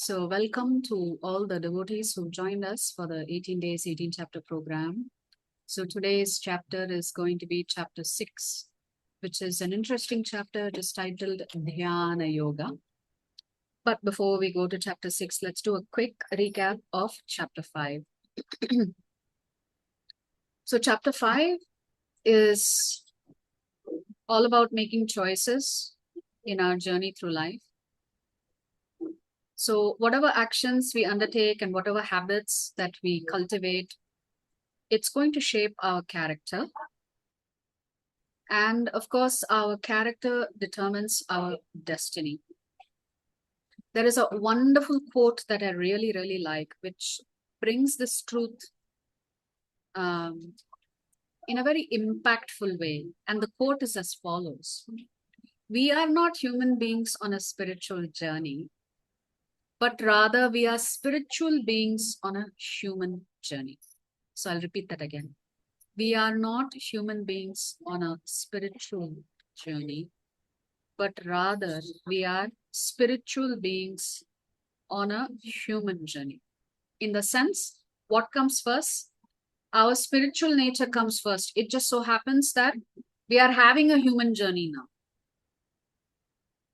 So welcome to all the devotees who joined us for the 18 days, 18 chapter program. So today's chapter is going to be chapter 6, which is an interesting chapter. It is titled Dhyana Yoga. But before we go to chapter 6, let's do a quick recap of chapter 5. So chapter 5 is all about making choices in our journey through life. So whatever actions we undertake and whatever habits that we cultivate, it's going to shape our character. And of course, our character determines our destiny. There is a wonderful quote that I really, really like, which brings this truth in a very impactful way. And the quote is as follows: "We are not human beings on a spiritual journey, but rather we are spiritual beings on a human journey." So I'll repeat that again. We are not human beings on a spiritual journey, but rather we are spiritual beings on a human journey. In the sense, what comes first? Our spiritual nature comes first. It just so happens that we are having a human journey now.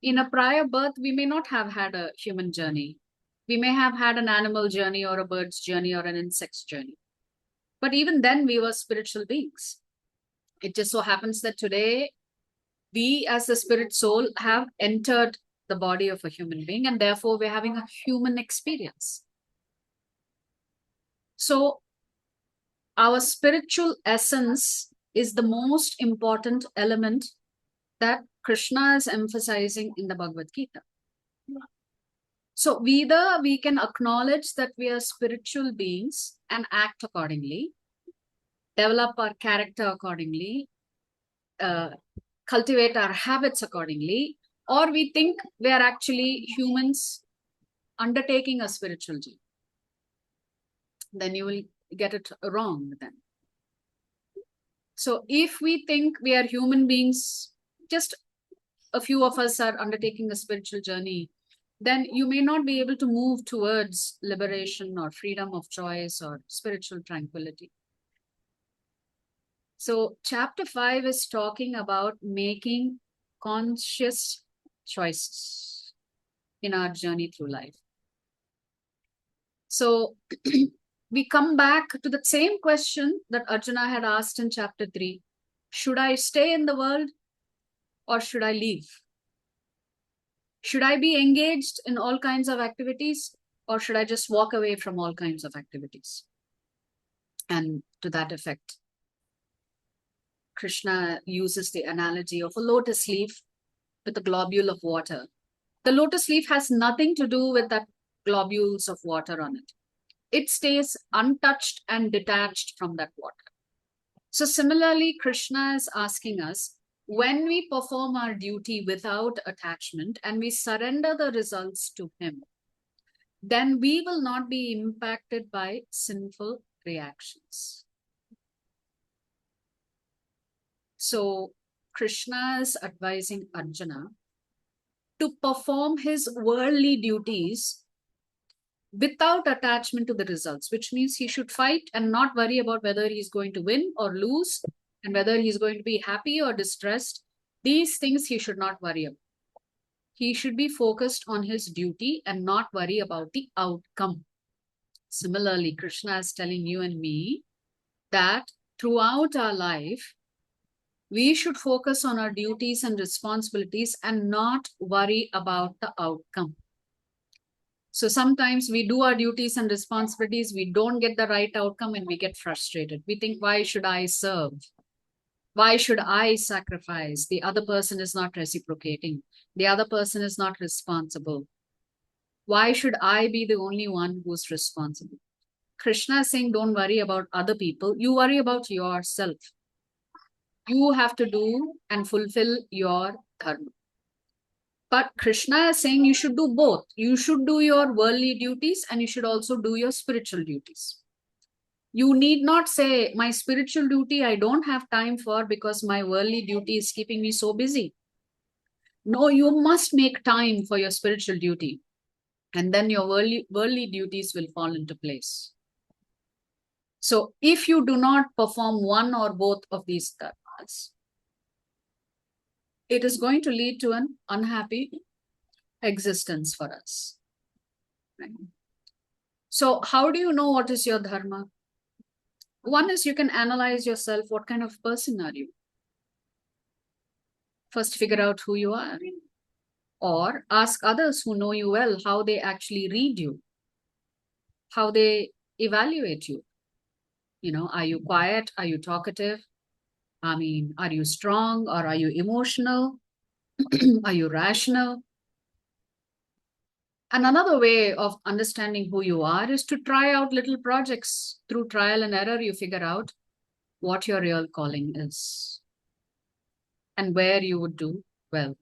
In a prior birth, we may not have had a human journey. We may have had an animal journey or a bird's journey or an insect's journey. But even then, we were spiritual beings. It just so happens that today, we as the spirit soul have entered the body of a human being, and therefore we're having a human experience. So our spiritual essence is the most important element that Krishna is emphasizing in the Bhagavad Gita. So either we can acknowledge that we are spiritual beings and act accordingly, develop our character accordingly, cultivate our habits accordingly, or we think we are actually humans undertaking a spiritual journey. Then you will get it wrong then. So if we think we are human beings, just a few of us are undertaking a spiritual journey, then you may not be able to move towards liberation or freedom of choice or spiritual tranquility. So chapter 5 is talking about making conscious choices in our journey through life. So we come back to the same question that Arjuna had asked in chapter 3. Should I stay in the world or should I leave? Should I be engaged in all kinds of activities or should I just walk away from all kinds of activities? And to that effect, Krishna uses the analogy of a lotus leaf with a globule of water. The lotus leaf has nothing to do with that globules of water on it. It stays untouched and detached from that water. So similarly, Krishna is asking us, when we perform our duty without attachment and we surrender the results to him, then we will not be impacted by sinful reactions. So Krishna is advising Arjuna to perform his worldly duties without attachment to the results, which means he should fight and not worry about whether he's going to win or lose and whether he's going to be happy or distressed. These things he should not worry about. He should be focused on his duty and not worry about the outcome. Similarly, Krishna is telling you and me that throughout our life, we should focus on our duties and responsibilities and not worry about the outcome. So sometimes we do our duties and responsibilities, we don't get the right outcome and we get frustrated. We think, why should I serve? Why should I sacrifice? The other person is not reciprocating. The other person is not responsible. Why should I be the only one who's responsible? Krishna is saying, don't worry about other people. You worry about yourself. You have to do and fulfill your dharma. But Krishna is saying you should do both. You should do your worldly duties and you should also do your spiritual duties. You need not say, my spiritual duty I don't have time for because my worldly duty is keeping me so busy. No, you must make time for your spiritual duty. And then your worldly duties will fall into place. So if you do not perform one or both of these dharmas, it is going to lead to an unhappy existence for us. Right? So how do you know what is your dharma? One is you can analyze yourself. What kind of person are you? First, figure out who you are. Or ask others who know you well how they actually read you, how they evaluate you. Are you quiet? Are you talkative? I mean, are you strong or are you emotional? Are you rational? And another way of understanding who you are is to try out little projects. Through trial and error, you figure out what your real calling is and where you would do well.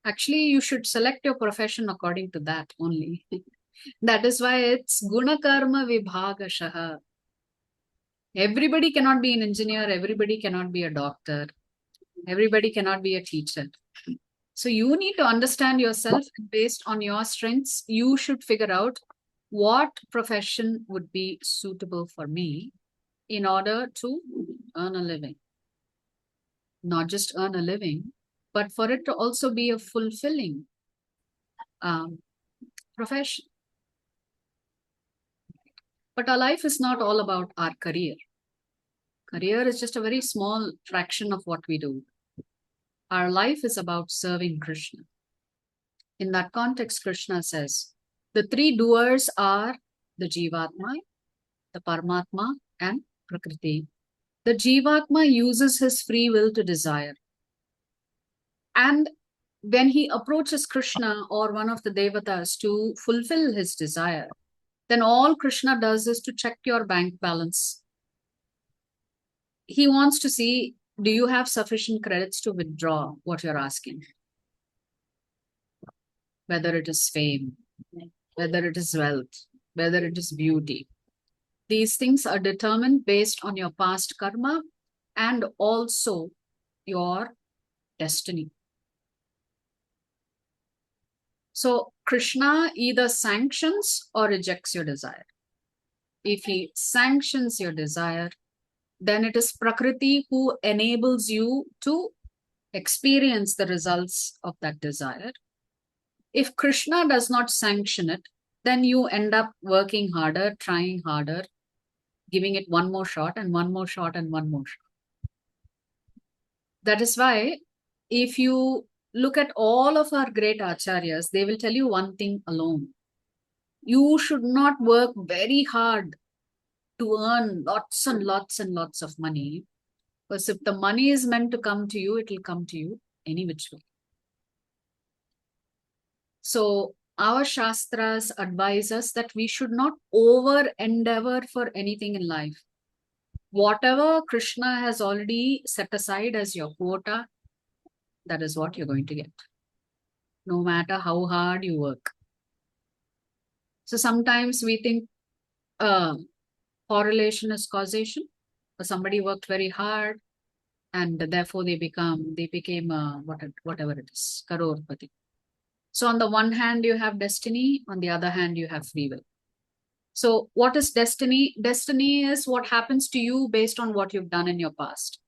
Actually, you should select your profession according to that only. That is why it's guna karma vibhagashaha. Everybody cannot be an engineer, everybody cannot be a doctor, everybody cannot be a teacher. So you need to understand yourself, and based on your strengths, you should figure out what profession would be suitable for me in order to earn a living. Not just earn a living, but for it to also be a fulfilling profession. But our life is not all about our career. Career is just a very small fraction of what we do. Our life is about serving Krishna. In that context, Krishna says, the three doers are the Jivatma, the Paramatma, and Prakriti. The Jivatma uses his free will to desire. And when he approaches Krishna or one of the Devatas to fulfill his desire, then all Krishna does is to check your bank balance. He wants to see, do you have sufficient credits to withdraw what you're asking? Whether it is fame, whether it is wealth, whether it is beauty. These things are determined based on your past karma and also your destiny. So Krishna either sanctions or rejects your desire. If he sanctions your desire, then it is Prakriti who enables you to experience the results of that desire. If Krishna does not sanction it, then you end up working harder, trying harder, giving it one more shot and one more shot and one more shot. That is why if you look at all of our great acharyas, they will tell you one thing alone. You should not work very hard to earn lots and lots and lots of money. Because if the money is meant to come to you, it will come to you any which way. So our Shastras advise us that we should not over endeavor for anything in life. Whatever Krishna has already set aside as your quota, that is what you're going to get. No matter how hard you work. So sometimes we think correlation is causation. Somebody worked very hard and therefore they became whatever it is, Karorpati. So on the one hand, you have destiny. On the other hand, you have free will. So what is destiny? Destiny is what happens to you based on what you've done in your past.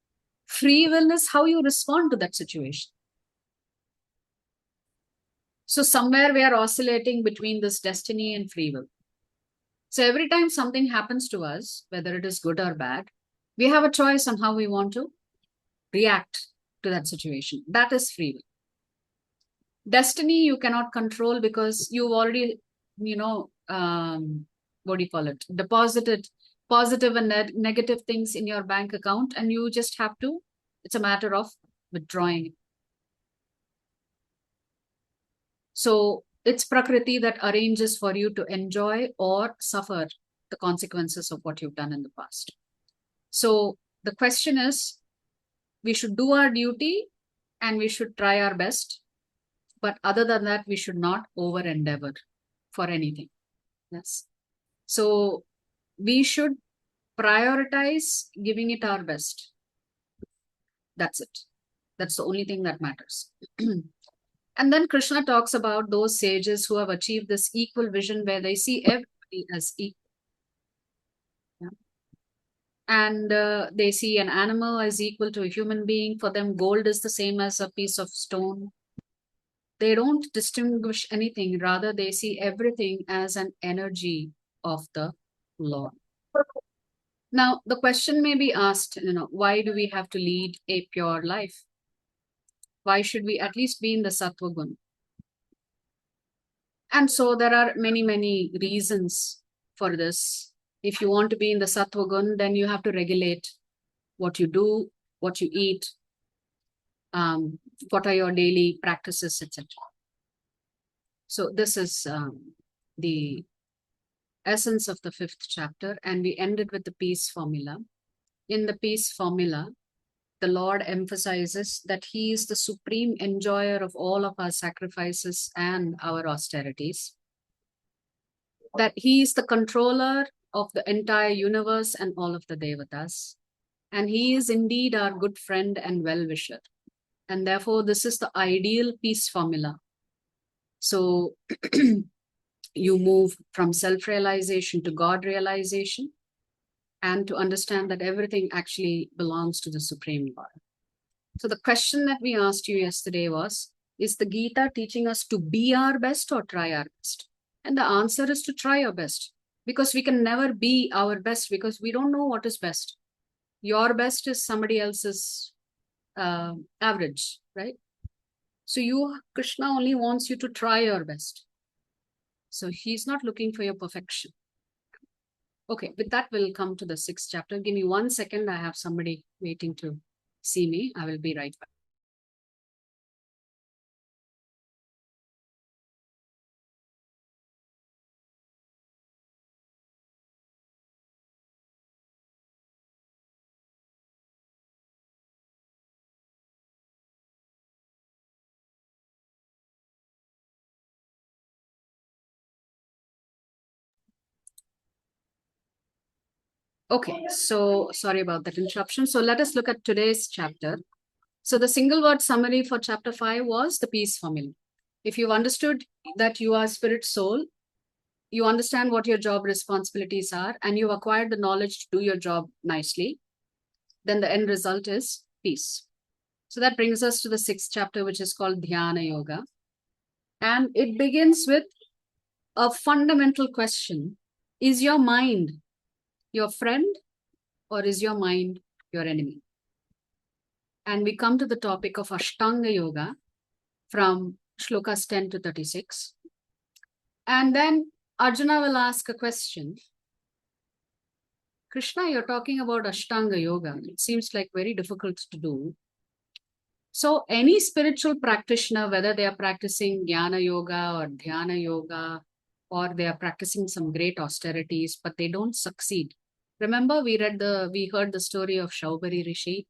Free will is how you respond to that situation. So somewhere we are oscillating between this destiny and free will. So every time something happens to us, whether it is good or bad, we have a choice on how we want to react to that situation. That is free will. Destiny you cannot control because you've already, deposited positive and negative things in your bank account, and you just have to, it's a matter of withdrawing. So it's Prakriti that arranges for you to enjoy or suffer the consequences of what you've done in the past. So the question is, we should do our duty and we should try our best. But other than that, we should not over endeavor for anything. Yes. So we should prioritize giving it our best. That's it. That's the only thing that matters. And then Krishna talks about those sages who have achieved this equal vision where they see everybody as equal. Yeah. And they see an animal as equal to a human being. For them, gold is the same as a piece of stone. They don't distinguish anything. Rather, they see everything as an energy of the Lord. Now, the question may be asked, why do we have to lead a pure life? Why should we at least be in the Sattva Gun? And so there are many, many reasons for this. If you want to be in the Sattva Gun, then you have to regulate what you do, what you eat, what are your daily practices, etc. So this is the essence of the 5th chapter, and we ended with the peace formula. In the peace formula, the Lord emphasizes that He is the supreme enjoyer of all of our sacrifices and our austerities, that He is the controller of the entire universe and all of the devatas, and He is indeed our good friend and well-wisher. And therefore, this is the ideal peace formula. So you move from self-realization to God realization, and to understand that everything actually belongs to the Supreme Lord. So the question that we asked you yesterday was, is the Gita teaching us to be our best or try our best? And the answer is to try our best, because we can never be our best because we don't know what is best. Your best is somebody else's average, right? So Krishna only wants you to try your best. So He's not looking for your perfection. Okay, with that, we'll come to the 6th chapter. Give me 1 second. I have somebody waiting to see me. I will be right back. Okay, so sorry about that interruption. So let us look at today's chapter. So the single word summary for chapter 5 was the peace formula. If you've understood that you are spirit soul, you understand what your job responsibilities are, and you've acquired the knowledge to do your job nicely, then the end result is peace. So that brings us to the 6th chapter, which is called Dhyana Yoga. And it begins with a fundamental question. Is your mind your friend, or is your mind your enemy? And we come to the topic of Ashtanga Yoga from shlokas 10 to 36. And then Arjuna will ask a question. Krishna, you're talking about Ashtanga Yoga. It seems like very difficult to do. So any spiritual practitioner, whether they are practicing Jnana Yoga or Dhyana Yoga, or they are practicing some great austerities, but they don't succeed. Remember, we heard the story of Shaubari Rishi,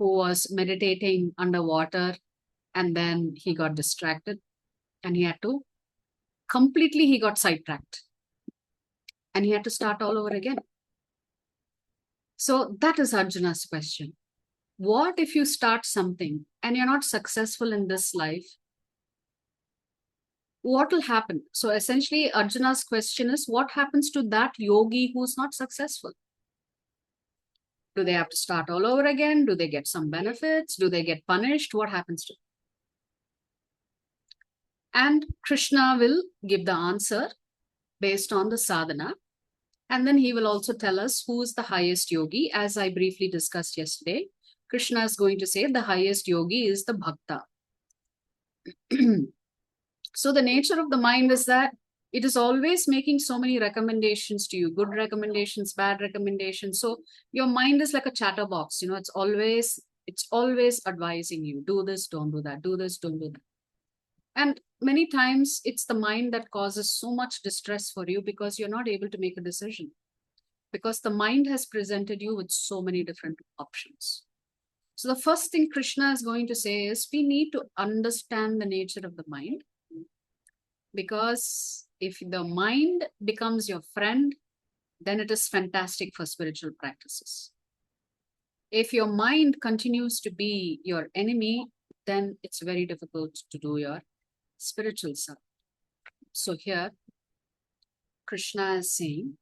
who was meditating underwater, and then he got distracted, and he got sidetracked, and he had to start all over again. So that is Arjuna's question. What if you start something and you're not successful in this life? What will happen? So essentially, Arjuna's question is, what happens to that yogi who's not successful? Do they have to start all over again? Do they get some benefits? Do they get punished? What happens to them? And Krishna will give the answer based on the sadhana. And then he will also tell us who is the highest yogi. As I briefly discussed yesterday, Krishna is going to say the highest yogi is the bhakta. So the nature of the mind is that it is always making so many recommendations to you, good recommendations, bad recommendations. So your mind is like a chatterbox, it's always advising you, do this, don't do that, do this, don't do that. And many times it's the mind that causes so much distress for you because you're not able to make a decision. Because the mind has presented you with so many different options. So the first thing Krishna is going to say is we need to understand the nature of the mind. Because if the mind becomes your friend, then it is fantastic for spiritual practices. If your mind continues to be your enemy, then it's very difficult to do your spiritual side. So here, Krishna is saying,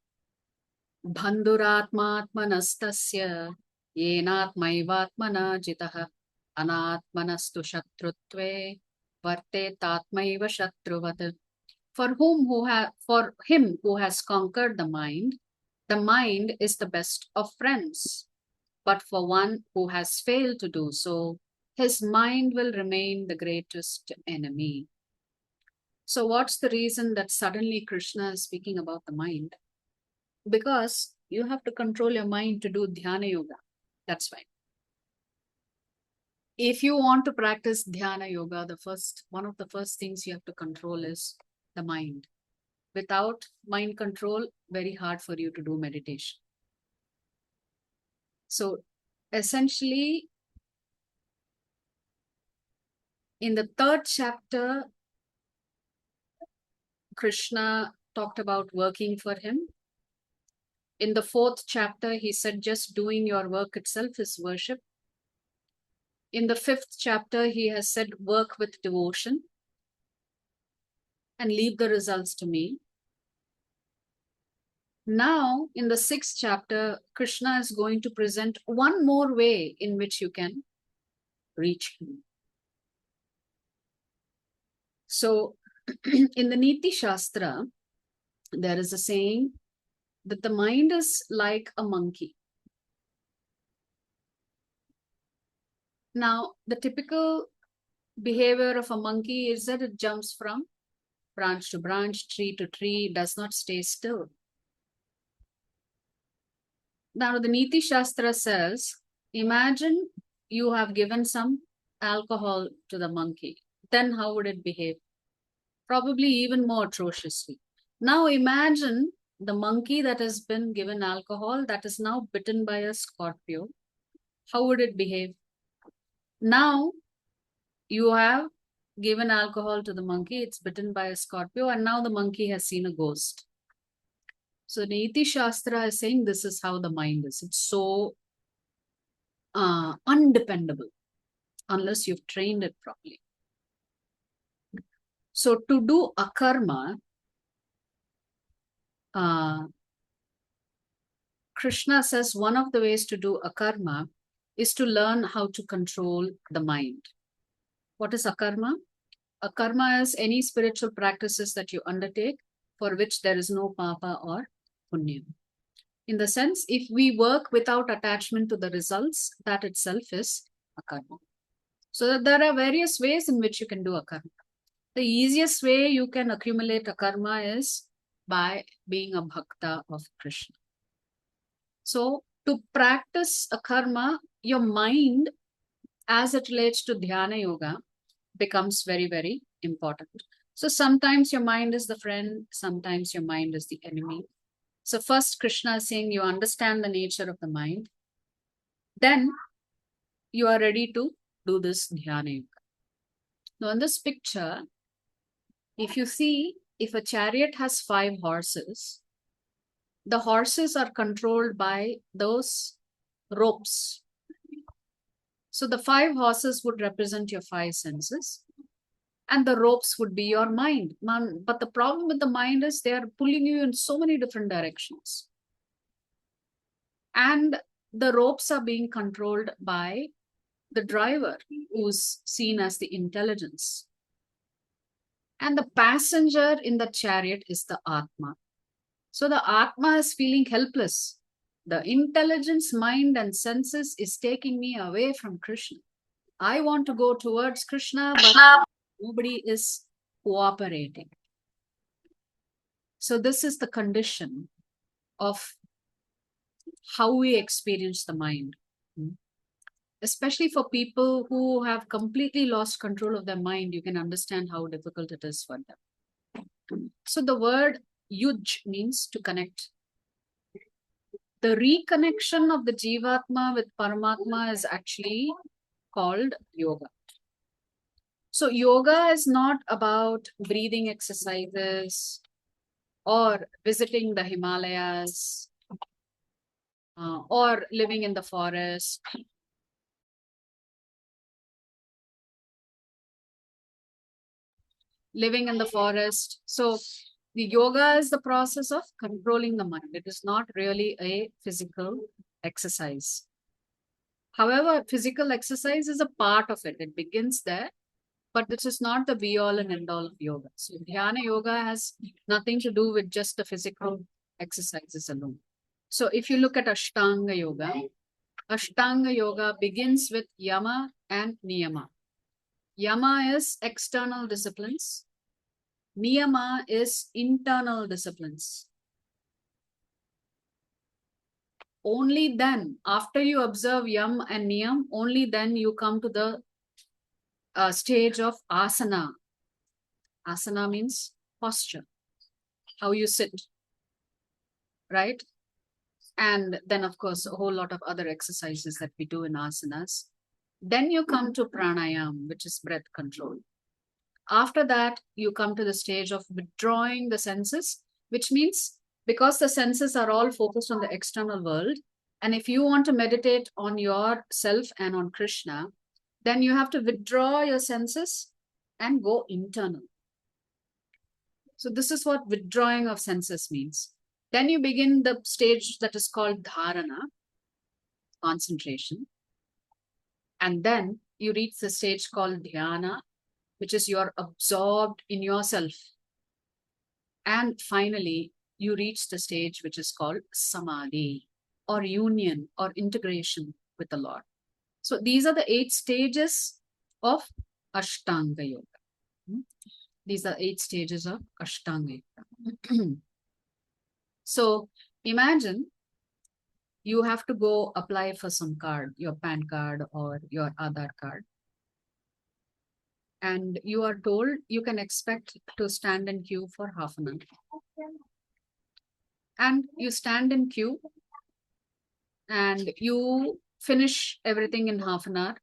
Bandhuratmatmanastasya yenatmaivatmana jitaha anatmanastu shatrutve vartetatmaiva shatruvat. For him who has conquered the mind is the best of friends. But for one who has failed to do so, his mind will remain the greatest enemy. So, what's the reason that suddenly Krishna is speaking about the mind? Because you have to control your mind to do dhyana yoga. That's why. If you want to practice dhyana yoga, one of the first things you have to control is the mind. Without mind control, very hard for you to do meditation. So essentially, in the 3rd chapter, Krishna talked about working for him. In the 4th chapter, he said just doing your work itself is worship. In the 5th chapter, he has said work with devotion and leave the results to me. Now, in the 6th chapter, Krishna is going to present one more way in which you can reach him. So, in the Niti Shastra, there is a saying that the mind is like a monkey. Now, the typical behavior of a monkey is that it jumps from branch to branch, tree to tree, does not stay still. Now, the Niti Shastra says, imagine you have given some alcohol to the monkey. Then how would it behave? Probably even more atrociously. Now, imagine the monkey that has been given alcohol that is now bitten by a scorpio. How would it behave? Now, you have given alcohol to the monkey, it's bitten by a scorpio, and now the monkey has seen a ghost. So Niti Shastra is saying this is how the mind is. It's so undependable unless you've trained it properly. So to do akarma, Krishna says one of the ways to do akarma is to learn how to control the mind. What is akarma? Akarma is any spiritual practices that you undertake for which there is no papa or punya. In the sense, if we work without attachment to the results, that itself is akarma. So there are various ways in which you can do akarma. The easiest way you can accumulate akarma is by being a bhakta of Krishna. So to practice akarma, your mind, as it relates to dhyana yoga, becomes very, very important. So sometimes your mind is the friend, sometimes your mind is the enemy. So first Krishna is saying you understand the nature of the mind. Then you are ready to do this dhyana yoga. Now in this picture, if you see, if a chariot has 5 horses, the horses are controlled by those ropes. So the 5 horses would represent your 5 senses and the ropes would be your mind. But the problem with the mind is they are pulling you in so many different directions. And the ropes are being controlled by the driver, who's seen as the intelligence. And the passenger in the chariot is the Atma. So the Atma is feeling helpless. The intelligence, mind, and senses is taking me away from Krishna. I want to go towards Krishna, but nobody is cooperating. So this is the condition of how we experience the mind. Especially for people who have completely lost control of their mind, you can understand how difficult it is for them. So the word yuj means to connect. The reconnection of the Jivatma with Paramatma is actually called yoga. So yoga is not about breathing exercises or visiting the Himalayas or living in the forest. living in the forest. So the yoga is the process of controlling the mind. It is not really a physical exercise. However, physical exercise is a part of it. It begins there, but this is not the be all and end all of yoga. So dhyana yoga has nothing to do with just the physical exercises alone. So if you look at Ashtanga yoga begins with yama and niyama. Yama is external disciplines. Niyama is internal disciplines. Only then, after you observe yam and niyam, only then you come to the stage of asana. Asana means posture, how you sit, right? And then, of course, a whole lot of other exercises that we do in asanas. Then you come to pranayam, which is breath control. After that, you come to the stage of withdrawing the senses, which means because the senses are all focused on the external world, and if you want to meditate on yourself and on Krishna, then you have to withdraw your senses and go internal. So this is what withdrawing of senses means. Then you begin the stage that is called dharana, concentration. And then you reach the stage called dhyana, which is you're absorbed in yourself. And finally, you reach the stage which is called samadhi, or union, or integration with the Lord. So these are the 8 stages of Ashtanga Yoga. These are 8 stages of Ashtanga Yoga. So imagine you have to go apply for some card, your PAN card or your Aadhaar card. And you are told you can expect to stand in queue for half an hour. And you stand in queue and you finish everything in half an hour.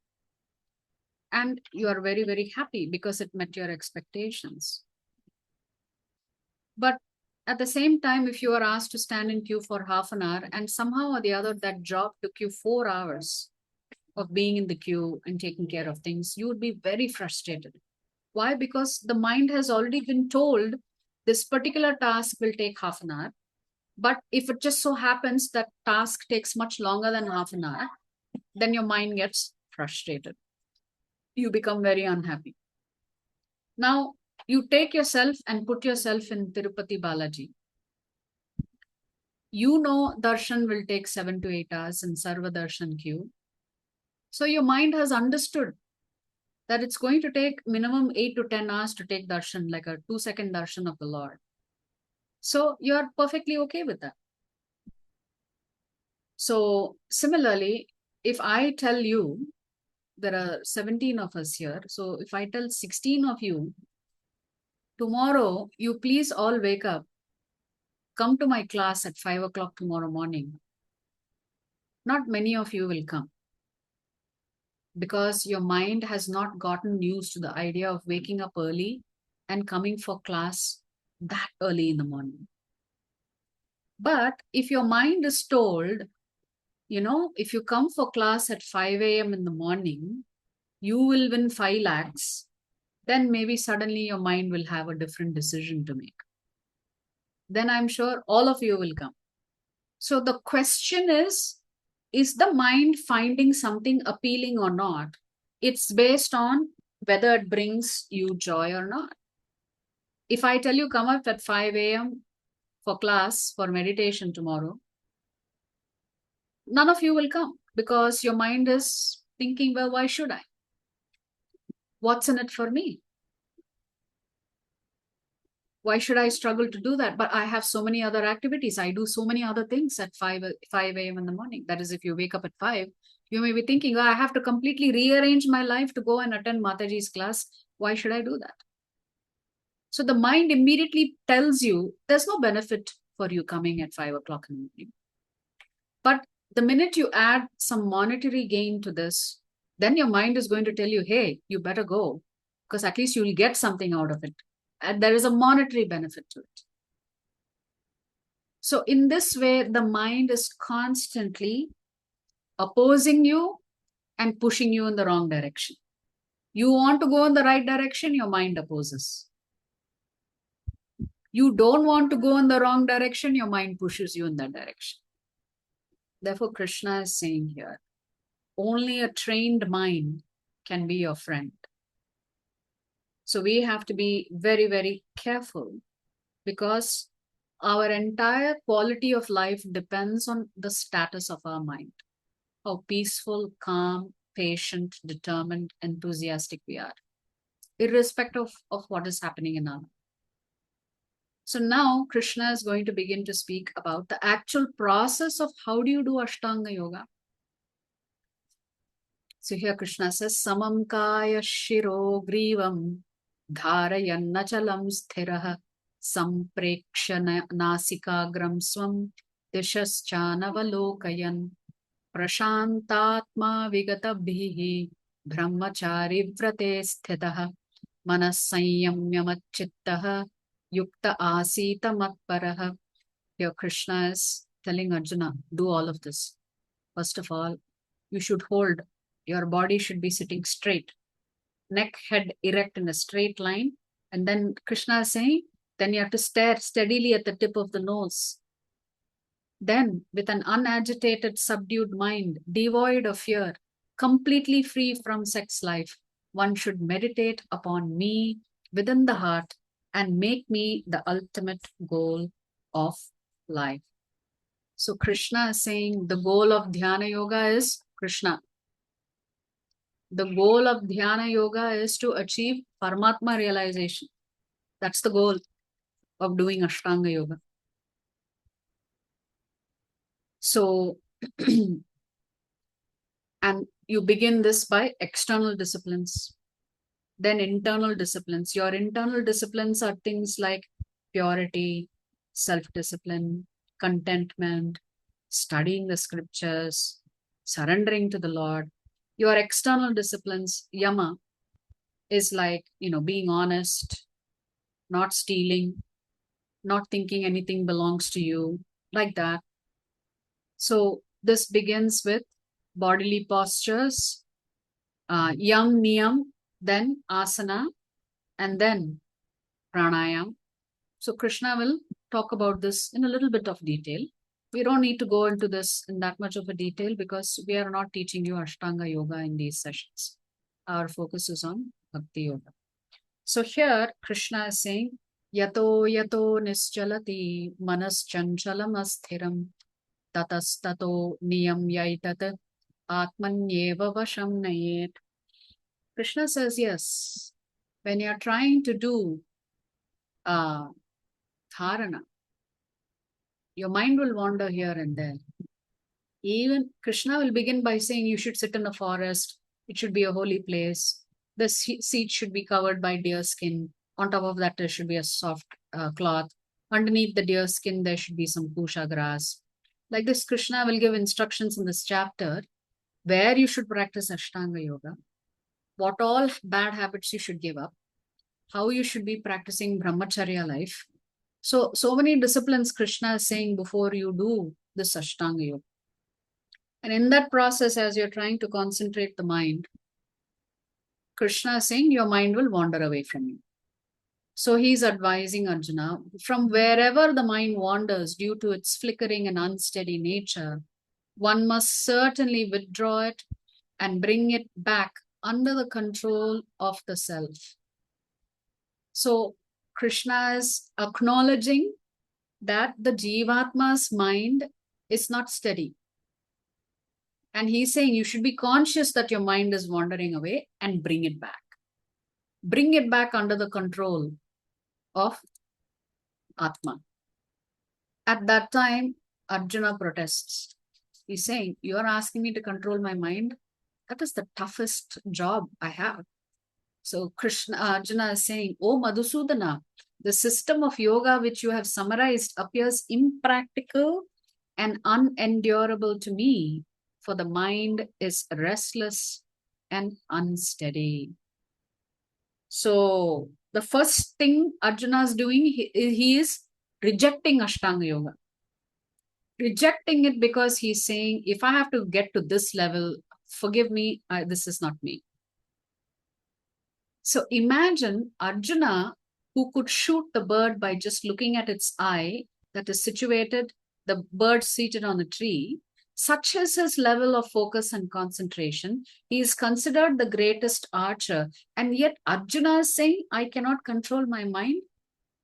And you are very, very happy because it met your expectations. But at the same time, if you are asked to stand in queue for half an hour and somehow or the other that job took you 4 hours of being in the queue and taking care of things, you would be very frustrated. Why? Because the mind has already been told this particular task will take half an hour. But if it just so happens that task takes much longer than half an hour, then your mind gets frustrated. You become very unhappy. Now, you take yourself and put yourself in Tirupati Balaji. You know darshan will take 7 to 8 hours in Sarva Darshan queue. So your mind has understood that it's going to take minimum 8 to 10 hours to take darshan, like a 2-second darshan of the Lord. So you're perfectly okay with that. So similarly, if I tell you, there are 17 of us here. So if I tell 16 of you, tomorrow, you please all wake up, come to my class at 5 o'clock tomorrow morning. Not many of you will come because your mind has not gotten used to the idea of waking up early and coming for class that early in the morning. But if your mind is told, if you come for class at 5 a.m. in the morning, you will win 5 lakhs, then maybe suddenly your mind will have a different decision to make. Then I'm sure all of you will come. So the question is the mind finding something appealing or not? It's based on whether it brings you joy or not. If I tell you come up at 5 a.m. for class, for meditation tomorrow, none of you will come because your mind is thinking, well, why should I? What's in it for me? Why should I struggle to do that? But I have so many other activities. I do so many other things at 5 a.m. in the morning. That is, if you wake up at 5, you may be thinking, I have to completely rearrange my life to go and attend Mataji's class. Why should I do that? So the mind immediately tells you there's no benefit for you coming at 5 o'clock in the morning. But the minute you add some monetary gain to this, then your mind is going to tell you, hey, you better go because at least you'll get something out of it. And there is a monetary benefit to it. So in this way, the mind is constantly opposing you and pushing you in the wrong direction. You want to go in the right direction, your mind opposes. You don't want to go in the wrong direction, your mind pushes you in that direction. Therefore, Krishna is saying here, only a trained mind can be your friend. So we have to be very, very careful, because our entire quality of life depends on the status of our mind. How peaceful, calm, patient, determined, enthusiastic we are, irrespective of what is happening in our life. So now Krishna is going to begin to speak about the actual process of how do you do Ashtanga Yoga. So here Krishna says, Samam kaya shiro grivam dharayannachalam sthirah sampreksha nasikagram swam dishaschanavalokayan prashantatma vigatabhihi brahmachari vrate sthitah manas samyamyamatchittah yukta asita matparah. Here Krishna is telling Arjuna, do all of this. First of all, you should hold, your body should be sitting straight, neck, head erect in a straight line. And then Krishna is saying, then you have to stare steadily at the tip of the nose. Then, with an unagitated, subdued mind, devoid of fear, completely free from sex life, one should meditate upon me within the heart and make me the ultimate goal of life. So Krishna is saying the goal of Dhyana Yoga is Krishna. The goal of Dhyana Yoga is to achieve Paramatma realization. That's the goal of doing Ashtanga Yoga. So, and you begin this by external disciplines, then internal disciplines. Your internal disciplines are things like purity, self-discipline, contentment, studying the scriptures, surrendering to the Lord. Your external disciplines, yama, is like, being honest, not stealing, not thinking anything belongs to you, like that. So this begins with bodily postures, yam, niyam, then asana, and then pranayam. So Krishna will talk about this in a little bit of detail. We don't need to go into this in that much of a detail because we are not teaching you Ashtanga Yoga in these sessions. Our focus is on Bhakti Yoga. So here Krishna is saying, Yato yato nischalati manas chanchalam asthiram tatastato niyam yaitat atmanyeva vasham nayet. Krishna says, yes, when you're trying to do dharana, your mind will wander here and there. Even Krishna will begin by saying you should sit in a forest, it should be a holy place, the seat should be covered by deer skin, on top of that there should be a soft cloth, underneath the deer skin there should be some pusha grass. Like this, Krishna will give instructions in this chapter where you should practice Ashtanga Yoga, what all bad habits you should give up, how you should be practicing brahmacharya life. So many disciplines Krishna is saying before you do this Ashtanga Yoga. And in that process, as you're trying to concentrate the mind, Krishna is saying your mind will wander away from you. So he's advising Arjuna, from wherever the mind wanders due to its flickering and unsteady nature, one must certainly withdraw it and bring it back under the control of the self. So Krishna is acknowledging that the Jivatma's mind is not steady. And he's saying you should be conscious that your mind is wandering away and bring it back. Bring it back under the control of Atma. At that time, Arjuna protests. He's saying, you are asking me to control my mind? That is the toughest job I have. So Arjuna is saying, oh Madhusudana, the system of yoga which you have summarized appears impractical and unendurable to me, for the mind is restless and unsteady. So the first thing Arjuna is doing, he is rejecting Ashtanga Yoga. Rejecting it because he's saying, if I have to get to this level, forgive me, this is not me. So imagine Arjuna who could shoot the bird by just looking at its eye that is situated, the bird seated on a tree, such is his level of focus and concentration. He is considered the greatest archer. And yet Arjuna is saying, I cannot control my mind.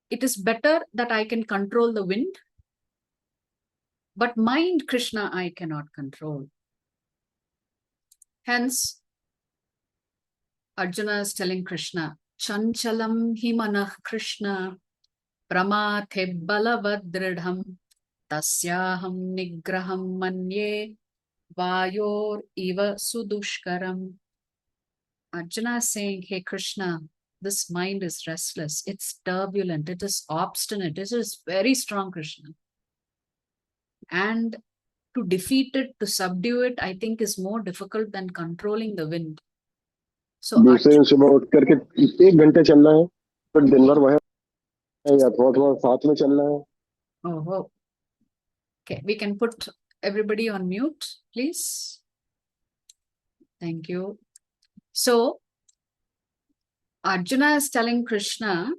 It is better that I can control the wind. But mind, Krishna, I cannot control. Hence, Arjuna is telling Krishna, Chanchalam himanah Krishna, pramathe balavadridham, tasyaham nigraham manye, vayor iva sudushkaram. Arjuna is saying, hey Krishna, this mind is restless, it's turbulent, it is obstinate, it is very strong, Krishna. And to defeat it, to subdue it, I think is more difficult than controlling the wind. So दूसरे दिन सुबह उठ करके 1 घंटे चलना है, फिर दिन भर वह या थोड़ा साथ में चलना है. Oh, okay, we can put everybody on mute, please. Thank you. So Arjuna is telling Krishna,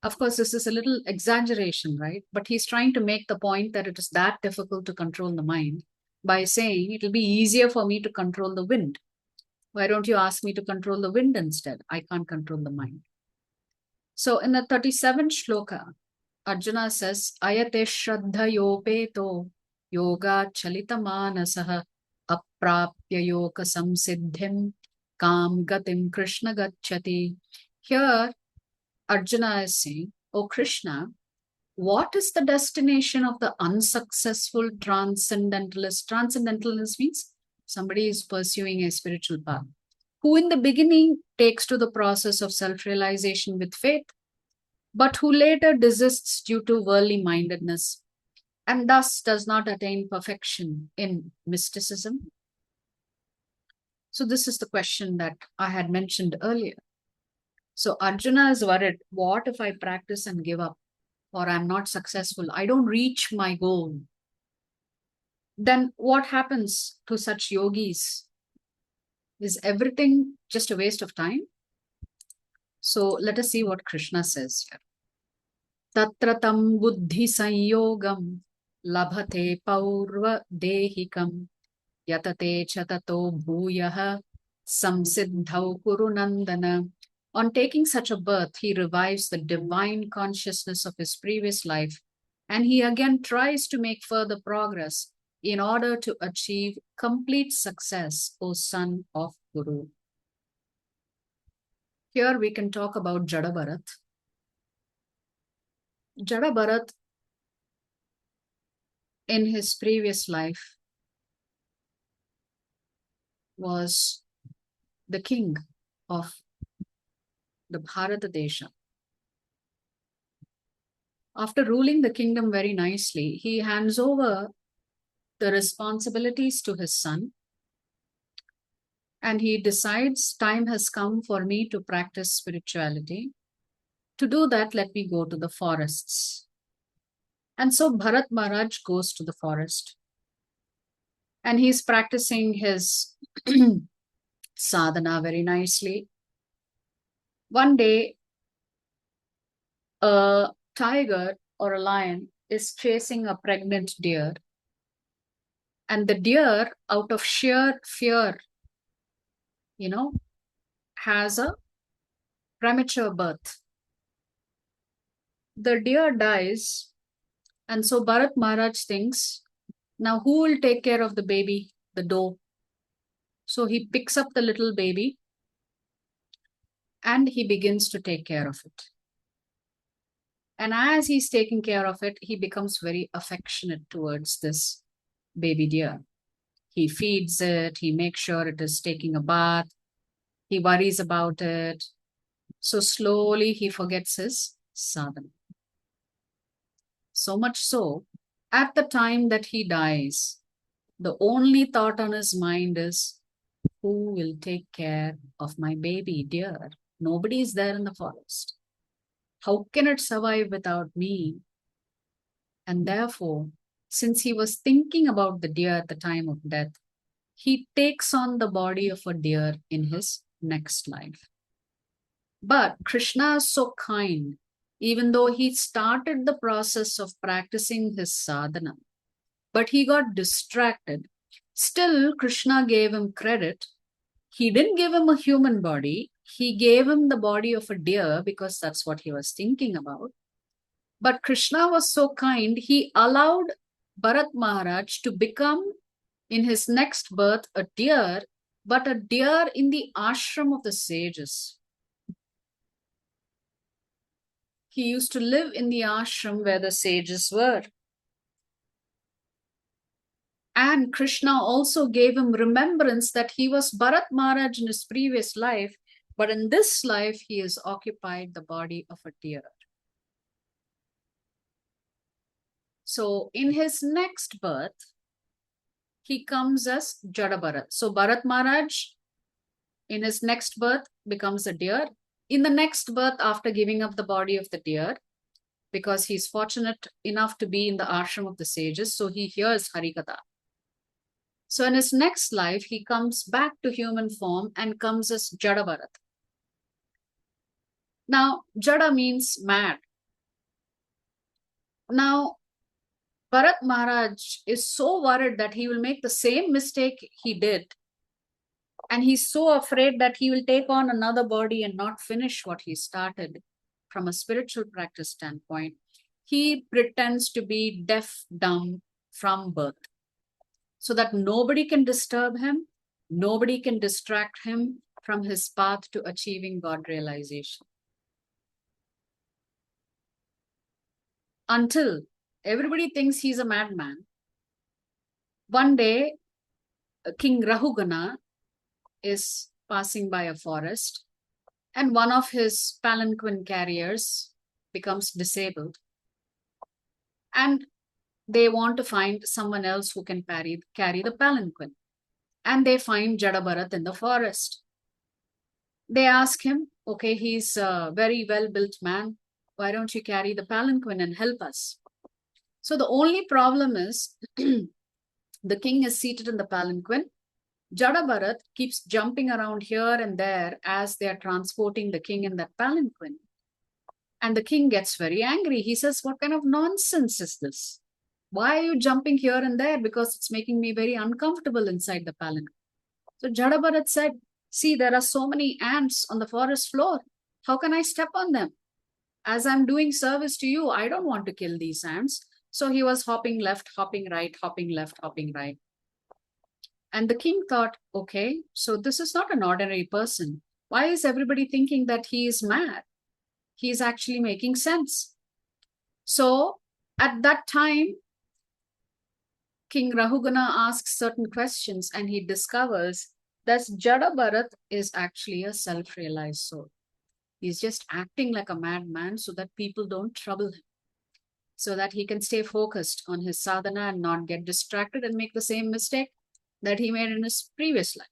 of course, this is a little exaggeration, right? But he's trying to make the point that it is that difficult to control the mind by saying it will be easier for me to control the wind. Why don't you ask me to control the wind instead? I can't control the mind. So in the 37th shloka, Arjuna says, Ayate shraddhayopeto yoga chalitamanasaha aprapya yoga samsiddhim kam gatim Krishna gacchati. Here, Arjuna is saying, oh Krishna, what is the destination of the unsuccessful transcendentalist? Transcendentalist means somebody is pursuing a spiritual path, who in the beginning takes to the process of self-realization with faith, but who later desists due to worldly mindedness and thus does not attain perfection in mysticism. So this is the question that I had mentioned earlier. So Arjuna is worried, what if I practice and give up, or I'm not successful, I don't reach my goal? Then what happens to such yogis? Is everything just a waste of time? So let us see what Krishna says here. Tatratam buddhi sanyogam labhate paurva dehikam yatate chatato bhuyaha samsiddhau kurunandana. On taking such a birth, he revives the divine consciousness of his previous life, and he again tries to make further progress in order to achieve complete success, O son of Guru. Here we can talk about Jada Bharat. Jada Bharat, in his previous life, was the king of the Bharata Desha. After ruling the kingdom very nicely, he hands over the responsibilities to his son, and he decides time has come for me to practice spirituality. To do that, let me go to the forests. And so Bharat Maharaj goes to the forest, and he's practicing his sadhana very nicely. One day, a tiger or a lion is chasing a pregnant deer, and the deer, out of sheer fear, has a premature birth. The deer dies, and so Bharat Maharaj thinks, now who will take care of the baby, the doe? So he picks up the little baby and he begins to take care of it. And as he's taking care of it, he becomes very affectionate towards this baby deer. He feeds it, he makes sure it is taking a bath, he worries about it. So slowly he forgets his sadhana. So much so, at the time that he dies, the only thought on his mind is, who will take care of my baby deer? Nobody is there in the forest. How can it survive without me? And therefore, since he was thinking about the deer at the time of death, he takes on the body of a deer in his next life. But Krishna is so kind, even though he started the process of practicing his sadhana, but he got distracted. Still, Krishna gave him credit. He didn't give him a human body. He gave him the body of a deer because that's what he was thinking about. But Krishna was so kind, he allowed Bharat Maharaj to become, in his next birth, a deer, but a deer in the ashram of the sages. He used to live in the ashram where the sages were. And Krishna also gave him remembrance that he was Bharat Maharaj in his previous life, but in this life he has occupied the body of a deer. So in his next birth, he comes as Jada Bharat. So Bharat Maharaj in his next birth becomes a deer. In the next birth, after giving up the body of the deer, because he's fortunate enough to be in the ashram of the sages, so he hears Harikatha. So in his next life, he comes back to human form and comes as Jada Bharat. Now, Jada means mad. Now, Bharat Maharaj is so worried that he will make the same mistake he did. And he's so afraid that he will take on another body and not finish what he started from a spiritual practice standpoint. He pretends to be deaf, dumb from birth so that nobody can disturb him, nobody can distract him from his path to achieving God realization. Until everybody thinks he's a madman. One day, King Rahugana is passing by a forest, and one of his palanquin carriers becomes disabled. And they want to find someone else who can carry the palanquin. And they find Jada Bharat in the forest. They ask him, okay, he's a very well-built man. Why don't you carry the palanquin and help us? So the only problem is the king is seated in the palanquin. Jada Bharat keeps jumping around here and there as they are transporting the king in that palanquin. And the king gets very angry. He says, what kind of nonsense is this? Why are you jumping here and there? Because it's making me very uncomfortable inside the palanquin. So Jada Bharat said, see, there are so many ants on the forest floor. How can I step on them? As I'm doing service to you, I don't want to kill these ants. So he was hopping left, hopping right, hopping left, hopping right. And the king thought, okay, so this is not an ordinary person. Why is everybody thinking that he is mad? He is actually making sense. So at that time, King Rahugana asks certain questions and he discovers that Jada Bharat is actually a self-realized soul. He's just acting like a madman so that people don't trouble him, so that he can stay focused on his sadhana and not get distracted and make the same mistake that he made in his previous life.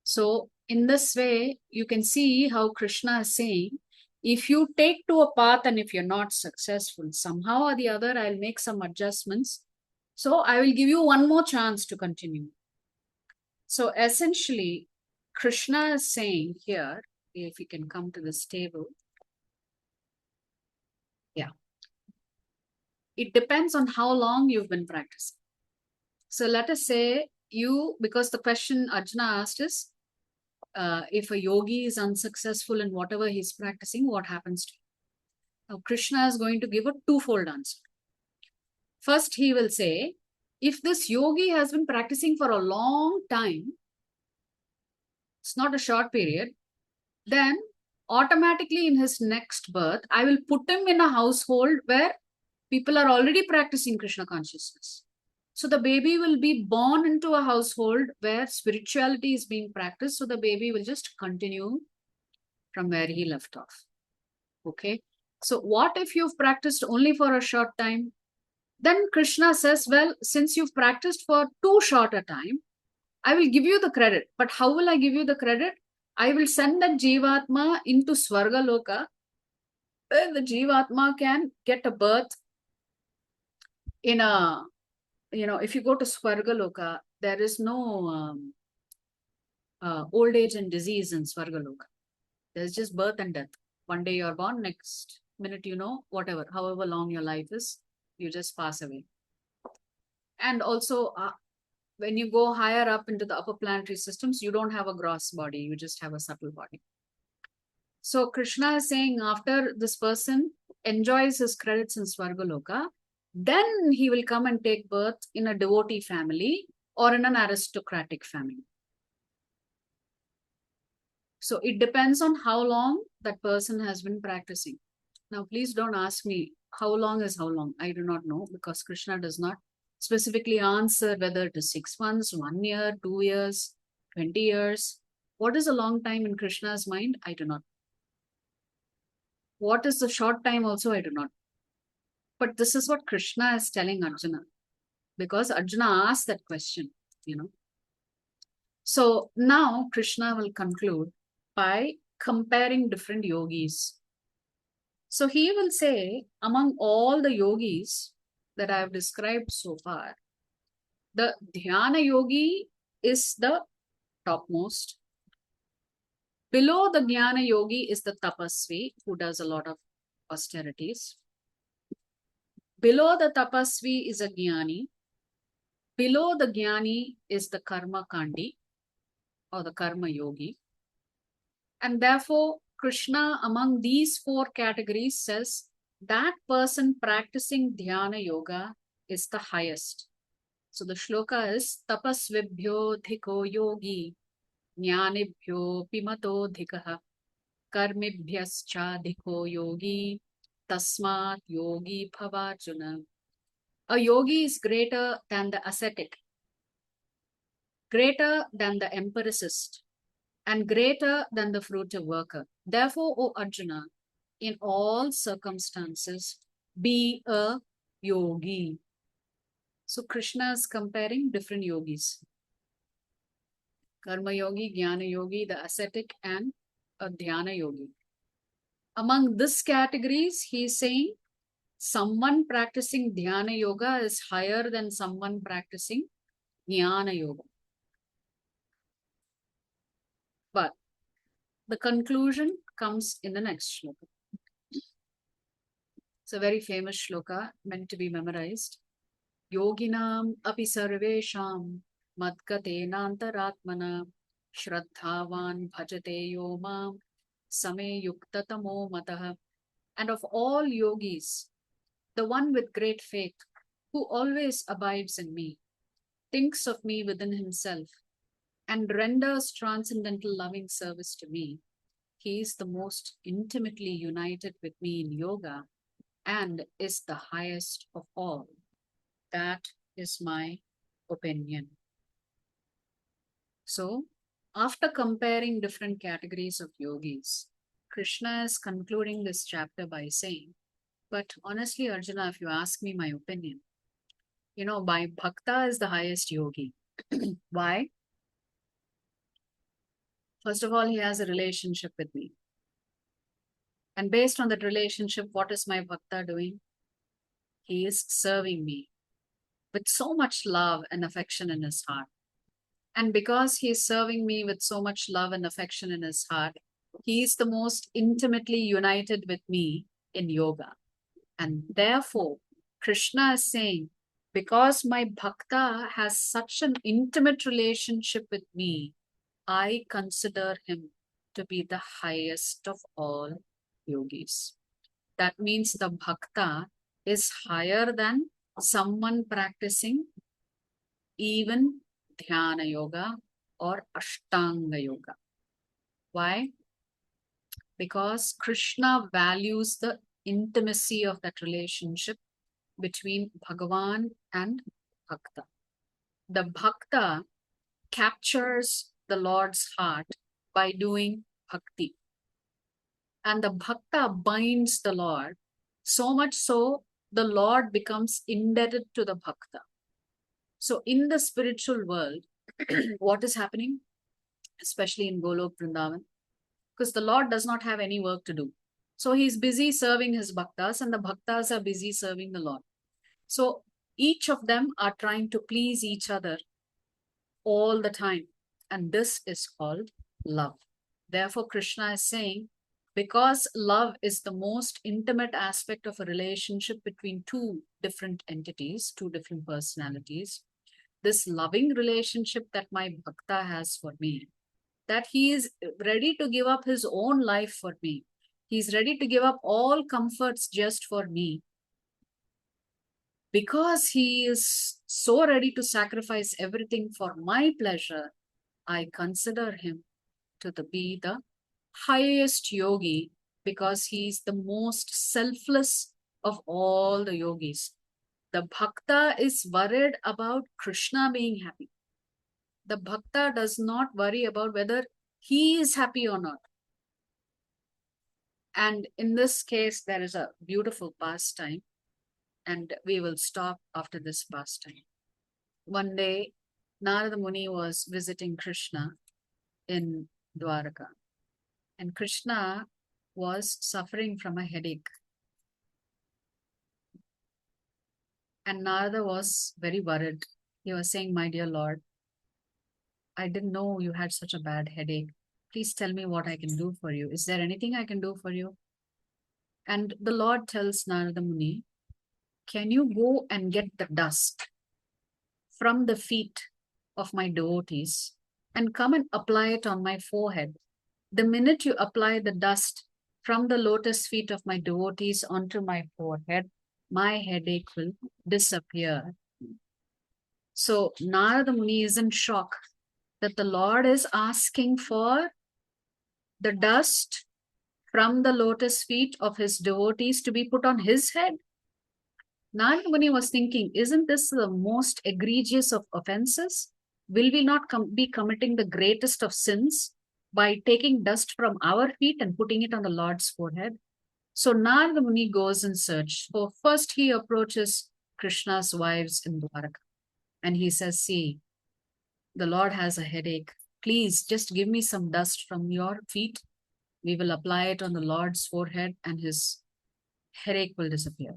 So in this way, you can see how Krishna is saying, if you take to a path and if you're not successful, somehow or the other, I'll make some adjustments. So I will give you one more chance to continue. So essentially, Krishna is saying here, if you can come to this table. Yeah. It depends on how long you've been practicing. So let us say you, because the question Arjuna asked is, if a yogi is unsuccessful in whatever he's practicing, what happens to him? Now, Krishna is going to give a twofold answer. First, he will say, if this yogi has been practicing for a long time, it's not a short period, then automatically in his next birth, I will put him in a household where people are already practicing Krishna consciousness. So the baby will be born into a household where spirituality is being practiced. So the baby will just continue from where he left off. Okay. So what if you've practiced only for a short time? Then Krishna says, well, since you've practiced for too short a time, I will give you the credit. But how will I give you the credit? I will send that Jivatma into Swarga Loka, where the Jivatma can get a birth in a, if you go to Swarga Loka, there is no old age and disease in Swarga Loka. There's just birth and death. One day you're born, next minute, whatever, however long your life is, you just pass away. And also, when you go higher up into the upper planetary systems, you don't have a gross body, you just have a subtle body. So Krishna is saying after this person enjoys his credits in Svargaloka, then he will come and take birth in a devotee family or in an aristocratic family. So it depends on how long that person has been practicing. Now, please don't ask me how long is how long. I do not know, because Krishna does not specifically answer whether it is 6 months, 1 year, 2 years, 20 years. What is a long time in Krishna's mind? I do not. What is the short time also? I do not. But this is what Krishna is telling Arjuna, because Arjuna asked that question. So now Krishna will conclude by comparing different yogis. So he will say, among all the yogis that I have described so far, the Dhyana yogi is the topmost. Below the Jnana yogi is the tapasvi, who does a lot of austerities. Below the tapasvi is a jnani. Below the jnani is the karma kandi, or the karma yogi. And therefore, Krishna, among these 4 categories, says that person practicing dhyana yoga is the highest. So the shloka is tapasvibhyo dhiko yogi jnanibhyo pimato dhikaha karmibhyascha dhiko yogi tasmat yogi bhavarjuna. A yogi is greater than the ascetic, greater than the empiricist, and greater than the fruitive worker. Therefore, O Arjuna, in all circumstances, be a yogi. So Krishna is comparing different yogis. Karma yogi, Jnana yogi, the ascetic, and a Dhyana yogi. Among these categories, he is saying someone practicing Dhyana yoga is higher than someone practicing Jnana yoga. But the conclusion comes in the next shloka. It's a very famous shloka meant to be memorized. Yoginam api sarvesham madgatenantaratmana shraddhavan bhajate yo mam same yuktatamo matah. And of all yogis, the one with great faith, who always abides in me, thinks of me within himself, and renders transcendental loving service to me, he is the most intimately united with me in yoga and is the highest of all. That is my opinion. So, after comparing different categories of yogis, Krishna is concluding this chapter by saying, but honestly, Arjuna, if you ask me my opinion, my bhakta is the highest yogi. Why? First of all, he has a relationship with me. And based on that relationship, what is my bhakta doing? He is serving me with so much love and affection in his heart. And because he is serving me with so much love and affection in his heart, he is the most intimately united with me in yoga. And therefore, Krishna is saying, because my bhakta has such an intimate relationship with me, I consider him to be the highest of all yogis. That means the bhakta is higher than someone practicing even dhyana yoga or ashtanga yoga. Why? Because Krishna values the intimacy of that relationship between Bhagavan and Bhakta. The Bhakta captures the Lord's heart by doing bhakti. And the Bhakta binds the Lord, so much so the Lord becomes indebted to the Bhakta. So in the spiritual world, what is happening, especially in Golok Vrindavan, because the Lord does not have any work to do. So he's busy serving his bhaktas and the bhaktas are busy serving the Lord. So each of them are trying to please each other all the time. And this is called love. Therefore, Krishna is saying, because love is the most intimate aspect of a relationship between two different entities, two different personalities, this loving relationship that my bhakta has for me, that he is ready to give up his own life for me. He's ready to give up all comforts just for me. Because he is so ready to sacrifice everything for my pleasure, I consider him to be the highest yogi, because he is the most selfless of all the yogis. The bhakta is worried about Krishna being happy. The bhakta does not worry about whether he is happy or not. And in this case, there is a beautiful pastime, and we will stop after this pastime. One day, Narada Muni was visiting Krishna in Dwaraka, and Krishna was suffering from a headache. And Narada was very worried. He was saying, "My dear Lord, I didn't know you had such a bad headache. Please tell me what I can do for you. Is there anything I can do for you?" And the Lord tells Narada Muni, "Can you go and get the dust from the feet of my devotees and come and apply it on my forehead? The minute you apply the dust from the lotus feet of my devotees onto my forehead, my headache will disappear." So Narada Muni is in shock that the Lord is asking for the dust from the lotus feet of his devotees to be put on his head. Narada Muni was thinking, isn't this the most egregious of offenses? Will we not be committing the greatest of sins by taking dust from our feet and putting it on the Lord's forehead? So Narada Muni goes in search. So first he approaches Krishna's wives in Dwaraka, and he says, "See, the Lord has a headache. Please just give me some dust from your feet. We will apply it on the Lord's forehead and his headache will disappear."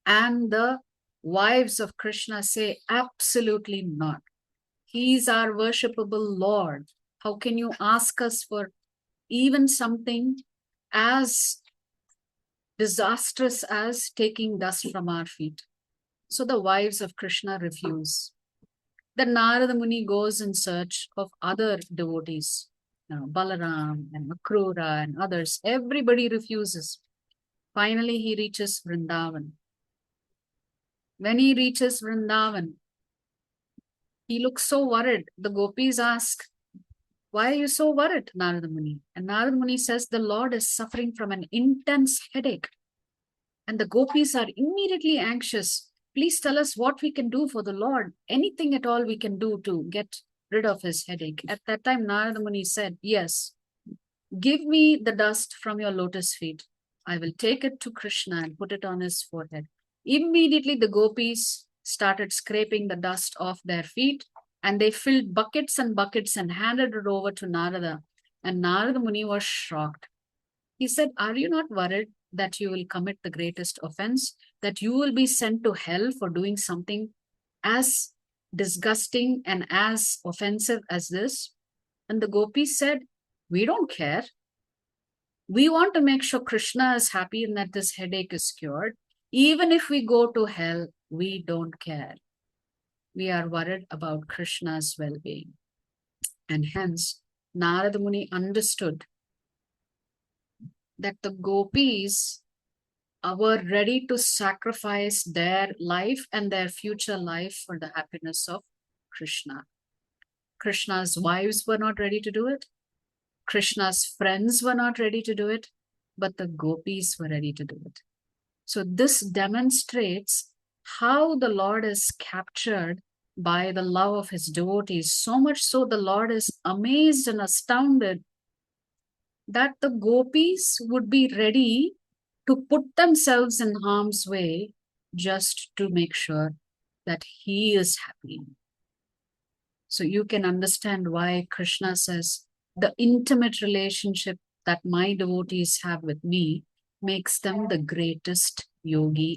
And the wives of Krishna say, "Absolutely not. He is our worshipable Lord. How can you ask us for even something as disastrous as taking dust from our feet?" So the wives of Krishna refuse. Then Narada Muni goes in search of other devotees, Balaram and Akrura and others. Everybody refuses. Finally, he reaches Vrindavan. When he reaches Vrindavan, he looks so worried. The gopis ask, "Why are you so worried, Narada Muni?" And Narada Muni says, "The Lord is suffering from an intense headache." And the gopis are immediately anxious. "Please tell us what we can do for the Lord. Anything at all we can do to get rid of his headache." At that time, Narada Muni said, "Yes, give me the dust from your lotus feet. I will take it to Krishna and put it on his forehead." Immediately, the gopis started scraping the dust off their feet, and they filled buckets and buckets and handed it over to Narada. And Narada Muni was shocked. He said, "Are you not worried that you will commit the greatest offense, that you will be sent to hell for doing something as disgusting and as offensive as this?" And the gopis said, "We don't care. We want to make sure Krishna is happy and that this headache is cured. Even if we go to hell, we don't care. We are worried about Krishna's well-being." And hence, Narada Muni understood that the gopis were ready to sacrifice their life and their future life for the happiness of Krishna. Krishna's wives were not ready to do it. Krishna's friends were not ready to do it, but the gopis were ready to do it. So this demonstrates how the Lord is captured by the love of his devotees. So much so the Lord is amazed and astounded that the gopis would be ready to put themselves in harm's way just to make sure that he is happy. So you can understand why Krishna says the intimate relationship that my devotees have with me makes them the greatest yogi